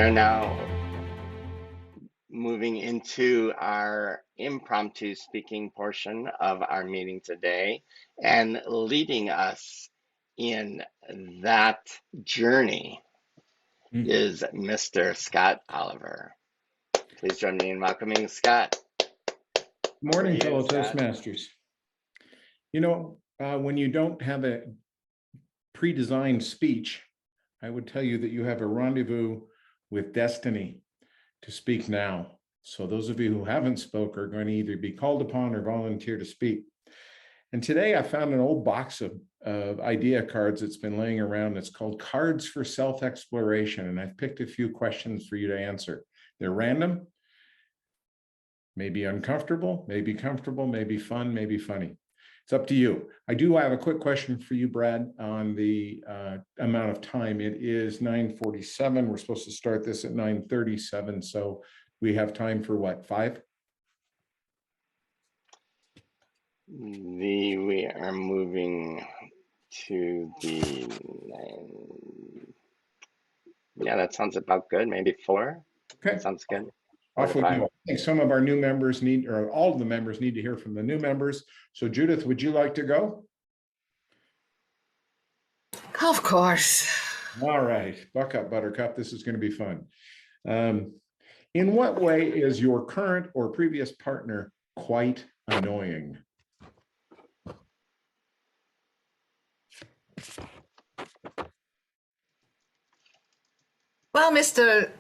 are now moving into our impromptu speaking portion of our meeting today, and leading us in that journey is Mr. Scott Oliver. Please join me in welcoming Scott. Good morning, fellow Toastmasters. You know, when you don't have a pre-designed speech, I would tell you that you have a rendezvous with destiny to speak now. So those of you who haven't spoke are going to either be called upon or volunteer to speak. And today I found an old box of idea cards that's been laying around. It's called Cards for Self-Exploration. And I've picked a few questions for you to answer. They're random, maybe uncomfortable, maybe comfortable, maybe fun, maybe funny. It's up to you. I do have a quick question for you, Brad, on the amount of time. It is 9:47. We're supposed to start this at 9:37. So we have time for what, 5? We are moving to the 9. Yeah, that sounds about good. Maybe 4. Okay. Sounds good. Off we go. I think some of our new members need, or all of the members need to hear from the new members. So Judith, would you like to go? Of course. All right. Buck up, Buttercup. This is going to be fun. In what way is your current or previous partner quite annoying? Well, Mr.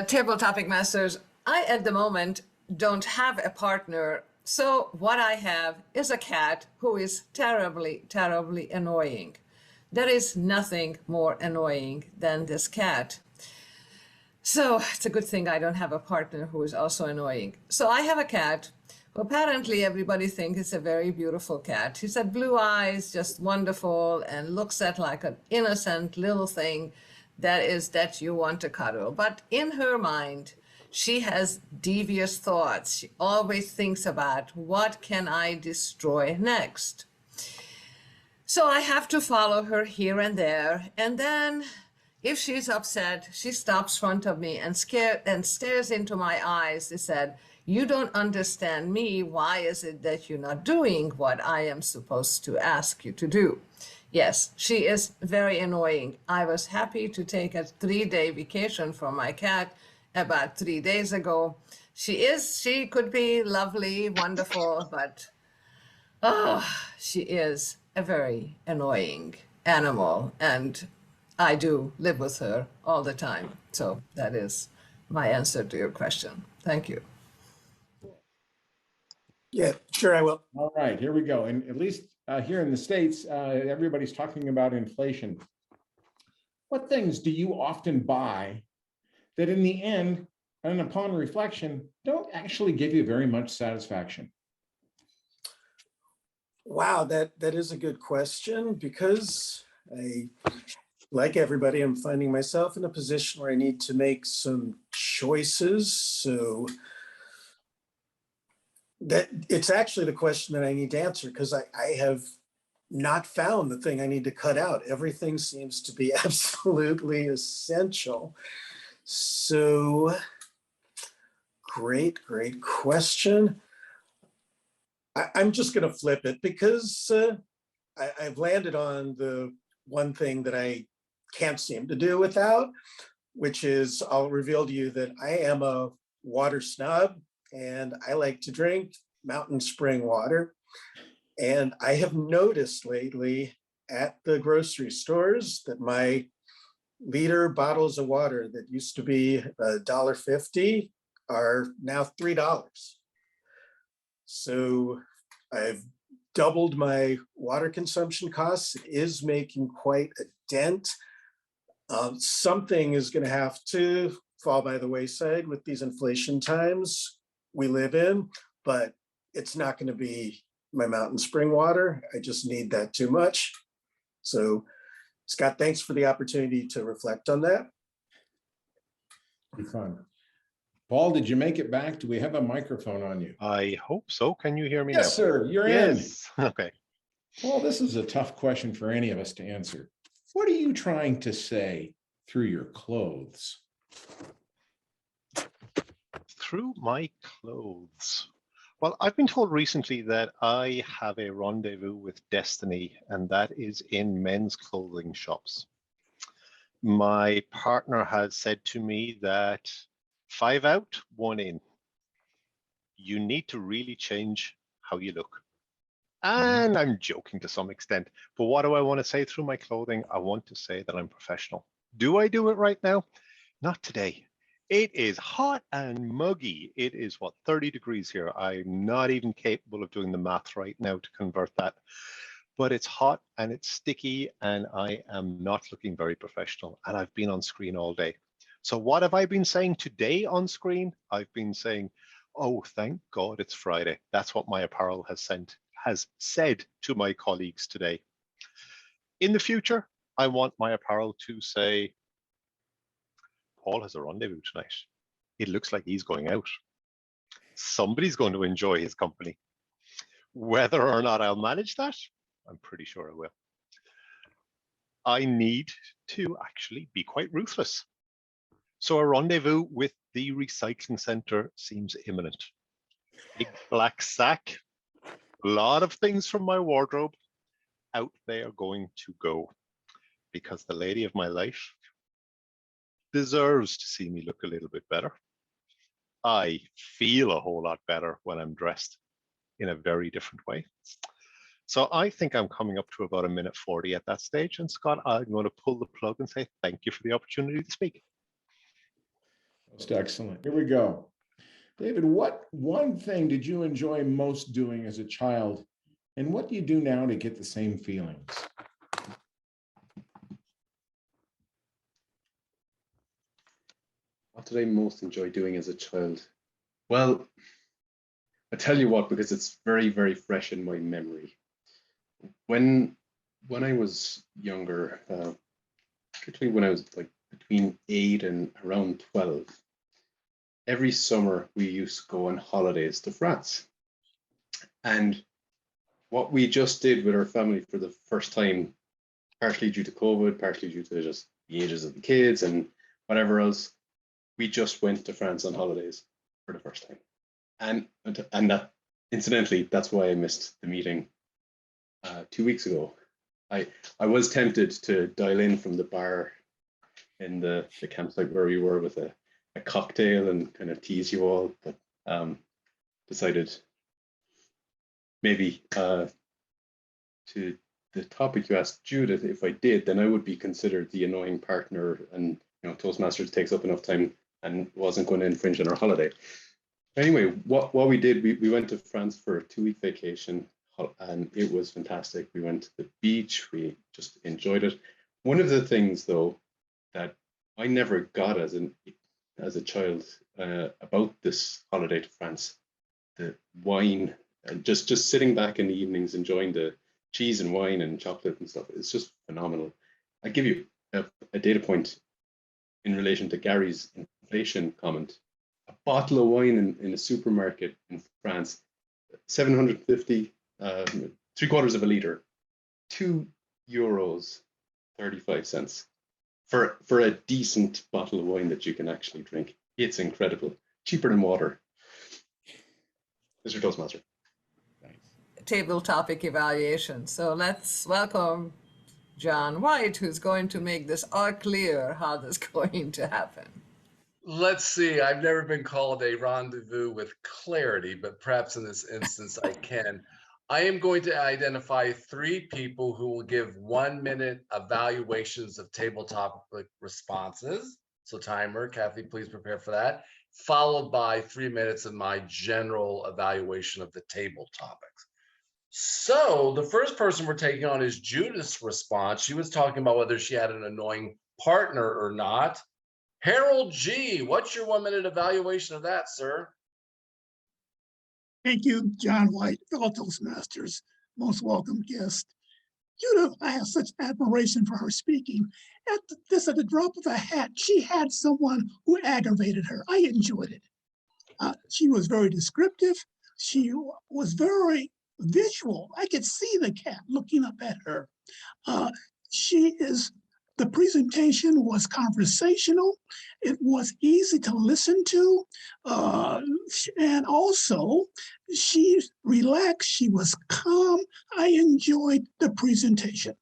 Table Topic Masters, I at the moment don't have a partner. So what I have is a cat who is terribly, terribly annoying. There is nothing more annoying than this cat. So it's a good thing I don't have a partner who is also annoying. So I have a cat who apparently everybody thinks is a very beautiful cat. She's got blue eyes, just wonderful, and looks at like an innocent little thing that you want to cuddle. But in her mind, she has devious thoughts. She always thinks about what can I destroy next. So I have to follow her here and there. And then if she's upset, she stops in front of me and stares into my eyes and said, "You don't understand me. Why is it that you're not doing what I am supposed to ask you to do?" Yes, she is very annoying. I was happy to take a 3-day vacation from my cat about 3 days ago. She could be lovely, wonderful, but she is a very annoying animal, and I do live with her all the time. So that is my answer to your question. Thank you. Yeah, sure, I will. All right, here we go. And at least here in the States, everybody's talking about inflation. What things do you often buy that in the end, and upon reflection, don't actually give you very much satisfaction? Wow, that is a good question, because I, like everybody, I'm finding myself in a position where I need to make some choices. So that it's actually the question that I need to answer, because I have not found the thing I need to cut out. Everything seems to be absolutely essential. So great question. I'm just going to flip it, because I've landed on the one thing that I can't seem to do without, which is, I'll reveal to you that I am a water snob, and I like to drink mountain spring water. And I have noticed lately at the grocery stores that my liter bottles of water that used to be $1.50 are now $3. So I've doubled my water consumption costs. It is making quite a dent. Something is going to have to fall by the wayside with these inflation times we live in, but it's not going to be my mountain spring water. I just need that too much. So Scott, thanks for the opportunity to reflect on that. Be fun. Paul, did you make it back? Do we have a microphone on you? I hope so. Can you hear me now? Yes, sir. You're Yes. in. Okay. Well, this is a tough question for any of us to answer. What are you trying to say through your clothes? through my clothes. Well, I've been told recently that I have a rendezvous with destiny, and that is in men's clothing shops. My partner has said to me that 5 out, 1 in. You need to really change how you look. And I'm joking to some extent, but what do I want to say through my clothing? I want to say that I'm professional. Do I do it right now? Not today. It is hot and muggy. It is, what, 30 degrees here. I'm not even capable of doing the math right now to convert that. But it's hot and it's sticky and I am not looking very professional. And I've been on screen all day. So what have I been saying today on screen? I've been saying, oh, thank God it's Friday. That's what my apparel has said to my colleagues today. In the future, I want my apparel to say, Paul has a rendezvous tonight. It looks like he's going out. Somebody's going to enjoy his company. Whether or not I'll manage that, I'm pretty sure I will. I need to actually be quite ruthless. So a rendezvous with the recycling center seems imminent. Big black sack, a lot of things from my wardrobe, out they are going to go because the lady of my life deserves to see me look a little bit better. I feel a whole lot better when I'm dressed in a very different way. So I think I'm coming up to about 1:40 at that stage. And Scott, I'm going to pull the plug and say thank you for the opportunity to speak. Most excellent. Here we go. David, what one thing did you enjoy most doing as a child? And what do you do now to get the same feelings? What did I most enjoy doing as a child? Well, I tell you what, because it's very, very fresh in my memory. When I was younger, particularly when I was like between 8 and around 12, every summer we used to go on holidays to France. And what we just did with our family for the first time, partially due to COVID, partially due to just the ages of the kids and whatever else, we just went to France on holidays for the first time. And that, incidentally, that's why I missed the meeting 2 weeks ago. I was tempted to dial in from the bar in the campsite where we were with a cocktail and kind of tease you all, but decided maybe to the topic you asked Judith, if I did, then I would be considered the annoying partner, and Toastmasters takes up enough time and wasn't going to infringe on our holiday. Anyway, what we did, we went to France for a 2-week vacation, and it was fantastic. We went to the beach, we just enjoyed it. One of the things, though, that I never got as a child about this holiday to France, the wine, and just sitting back in the evenings enjoying the cheese and wine and chocolate and stuff. It's just phenomenal. I give you a data point in relation to Gary's inflation comment. A bottle of wine in a supermarket in France, 750, 3/4 of a liter, €2.35 for a decent bottle of wine that you can actually drink. It's incredible, cheaper than water. Mr. Toastmaster. Table topic evaluation. So let's welcome John White, who's going to make this all clear how this is going to happen. Let's see. I've never been called a rendezvous with clarity, but perhaps in this instance I can. I am going to identify 3 people who will give 1-minute evaluations of table topic responses. So timer, Kathy, please prepare for that. Followed by 3 minutes of my general evaluation of the table topics. So the first person we're taking on is Judith's response. She was talking about whether she had an annoying partner or not. Harold G., what's your 1-minute evaluation of that, sir? Thank you, John White, fellow Toastmasters, most welcome guest. Judith, I have such admiration for her speaking. At the drop of a hat, she had someone who aggravated her. I enjoyed it. She was very descriptive. She was very visual. I could see the cat looking up at her. She is The presentation was conversational. It was easy to listen to. And also, she relaxed. She was calm. I enjoyed the presentation.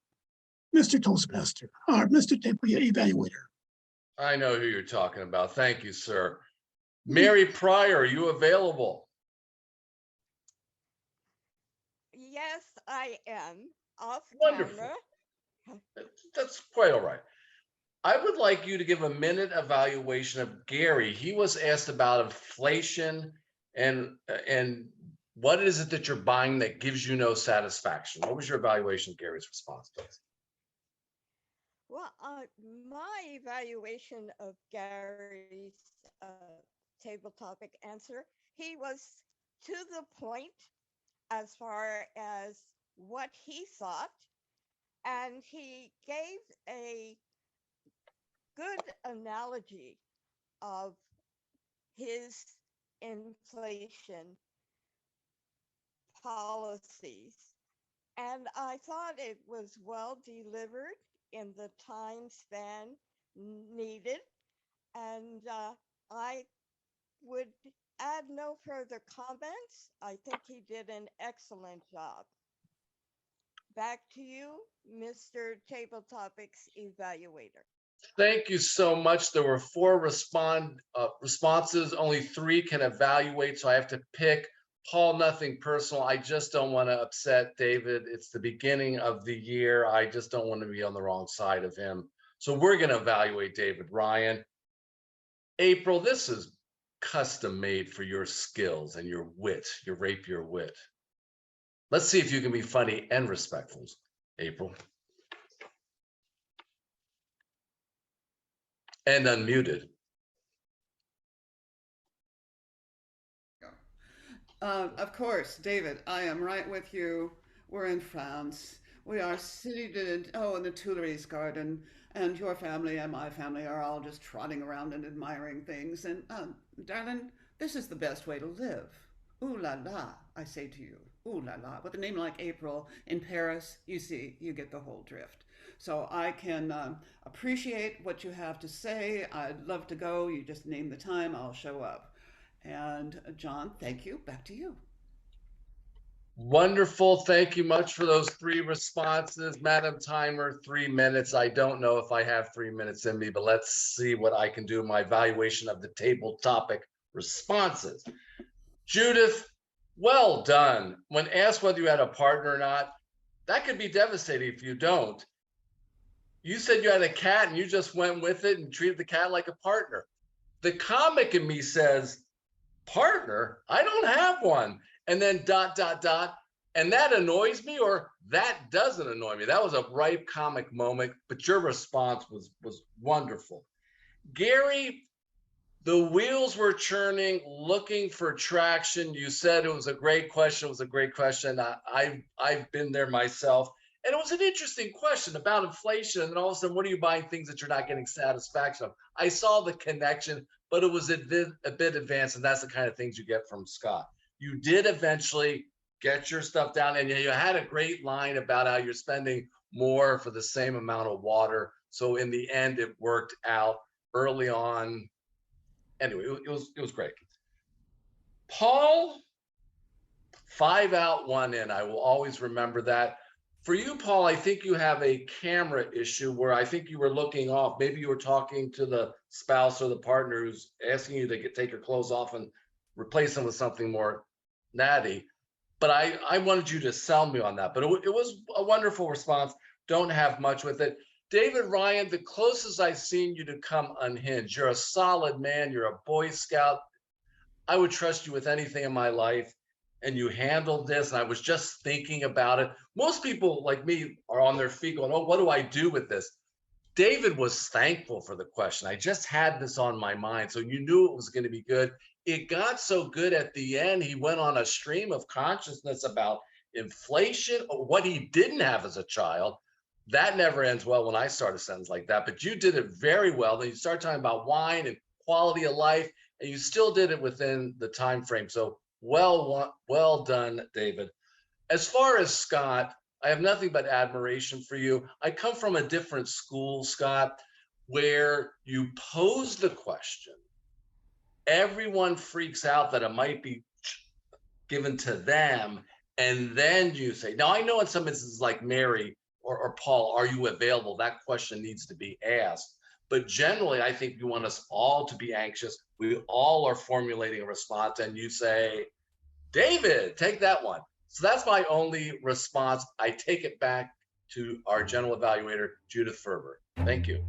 Mr. Toastmaster, or Mr. Evaluator. I know who you're talking about. Thank you, sir. Mary Pryor, are you available? Yes, I am. Off Wonderful. camera. That's quite all right. I would like you to give a minute evaluation of Gary. He was asked about inflation and what is it that you're buying that gives you no satisfaction? What was your evaluation of Gary's response, please? Well, my evaluation of Gary's table topic answer, he was to the point as far as what he thought, and he gave a good analogy of his inflation policies. And I thought it was well delivered in the time span needed. And I would add no further comments. I think he did an excellent job. Back to you, Mr. Table Topics Evaluator. Thank you so much. There were 4 responses. Only 3 can evaluate, so I have to pick. Paul, nothing personal. I just don't want to upset David. It's the beginning of the year. I just don't want to be on the wrong side of him. So we're going to evaluate David. Ryan, Aprille, this is custom made for your skills and your wit, your rapier wit. Let's see if you can be funny and respectful, Aprille. And unmuted. Of course, David, I am right with you. We're in France. We are seated, in the Tuileries garden, and your family and my family are all just trotting around and admiring things. And, darling, this is the best way to live. Ooh la la, I say to you. Ooh la la. With a name like Aprille in Paris, you see, you get the whole drift. So I can appreciate what you have to say. I'd love to go. You just name the time, I'll show up. And John, thank you. Back to you. Wonderful. Thank you much for those 3 responses. Madam Timer, 3 minutes. I don't know if I have 3 minutes in me, but let's see what I can do in my evaluation of the table topic responses. Judith, well done. When asked whether you had a partner or not, that could be devastating if you don't. You said you had a cat and you just went with it and treated the cat like a partner. The comic in me says, partner? I don't have one. And then ... And that annoys me, or that doesn't annoy me. That was a ripe comic moment, but your response was wonderful. Gary, the wheels were churning, looking for traction. You said it was a great question. It was a great question. I've been there myself. And it was an interesting question about inflation. And all of a sudden, what are you buying things that you're not getting satisfaction of? I saw the connection, but it was a bit advanced. And that's the kind of things you get from Scott. You did eventually get your stuff down. And you had a great line about how you're spending more for the same amount of water. So in the end, it worked out early on. Anyway, it was great. Paul, 5 out, 1 in. I will always remember that. For you, Paul, I think you have a camera issue where I think you were looking off. Maybe you were talking to the spouse or the partner who's asking you to take your clothes off and replace them with something more natty. But I wanted you to sell me on that. But it was a wonderful response. Don't have much with it. David Ryan, the closest I've seen you to come unhinged. You're a solid man. You're a Boy Scout. I would trust you with anything in my life. And you handled this. And I was just thinking about it. Most people like me are on their feet going, oh, what do I do with this? David was thankful for the question. I just had this on my mind. So you knew it was going to be good. It got so good at the end. He went on a stream of consciousness about inflation, or what he didn't have as a child. That never ends well when I start a sentence like that, but you did it very well. Then you start talking about wine and quality of life, and you still did it within the time frame. So well done, David. As far as Scott, I have nothing but admiration for you. I come from a different school, Scott, where you pose the question. Everyone freaks out that it might be given to them. And then you say, now I know in some instances like Mary or Paul, are you available? That question needs to be asked. But generally, I think you want us all to be anxious. We all are formulating a response, and you say, David, take that one. So that's my only response. I take it back to our general evaluator, Judith Ferber. Thank you.